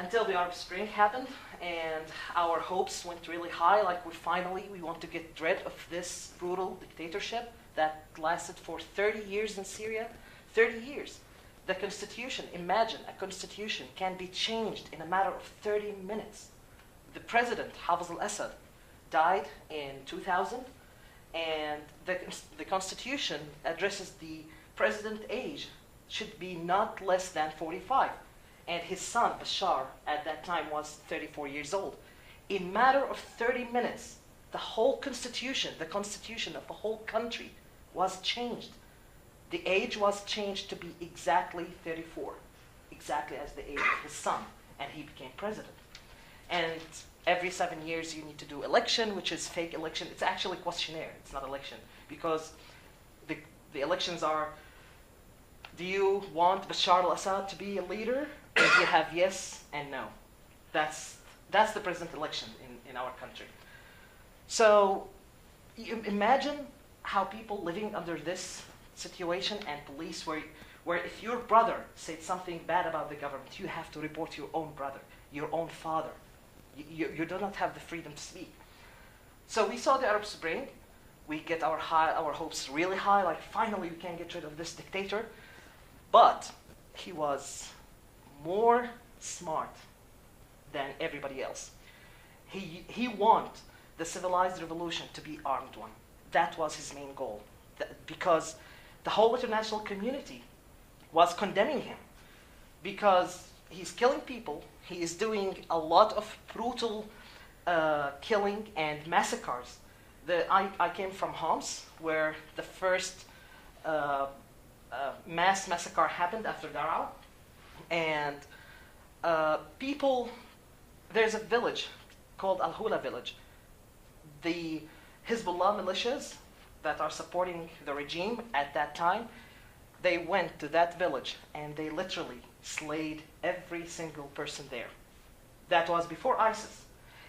until the Arab Spring happened, and our hopes went really high, like we want to get rid of this brutal dictatorship that lasted for 30 years in Syria. 30 years. The constitution, imagine a constitution can be changed in a matter of 30 minutes. The president, Hafez al-Assad, died in 2000, and the constitution addresses the president age should be not less than 45. And his son, Bashar, at that time was 34 years old. In matter of 30 minutes, the whole constitution, the constitution of the whole country was changed. The age was changed to be exactly 34, exactly as the age of his son, and he became president. And every 7 years you need to do election, which is fake election. It's actually questionnaire, it's not election, because the elections are, do you want Bashar al-Assad to be a leader? And you have yes and no. That's the present election in our country. So you imagine how people living under this situation and police where if your brother said something bad about the government, you have to report your own brother, your own father. You do not have the freedom to speak. So we saw the Arab Spring. We get our hopes really high, like finally we can get rid of this dictator. But he was more smart than everybody else. He wanted the civilized revolution to be armed one. That was his main goal. Because the whole international community was condemning him. Because he's killing people, he is doing a lot of brutal killing and massacres. I came from Homs, where the first mass massacre happened after Daraa. And there's a village called Al-Hula village. The Hezbollah militias that are supporting the regime at that time, they went to that village and they literally slayed every single person there. That was before ISIS.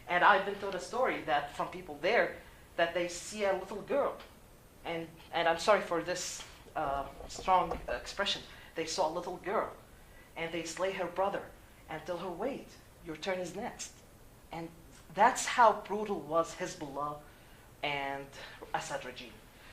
And I've been told a story that from people there that they see a little girl. And I'm sorry for this strong expression. They saw a little girl. And they slay her brother and tell her, wait, your turn is next. And that's how brutal was Hezbollah and Assad regime.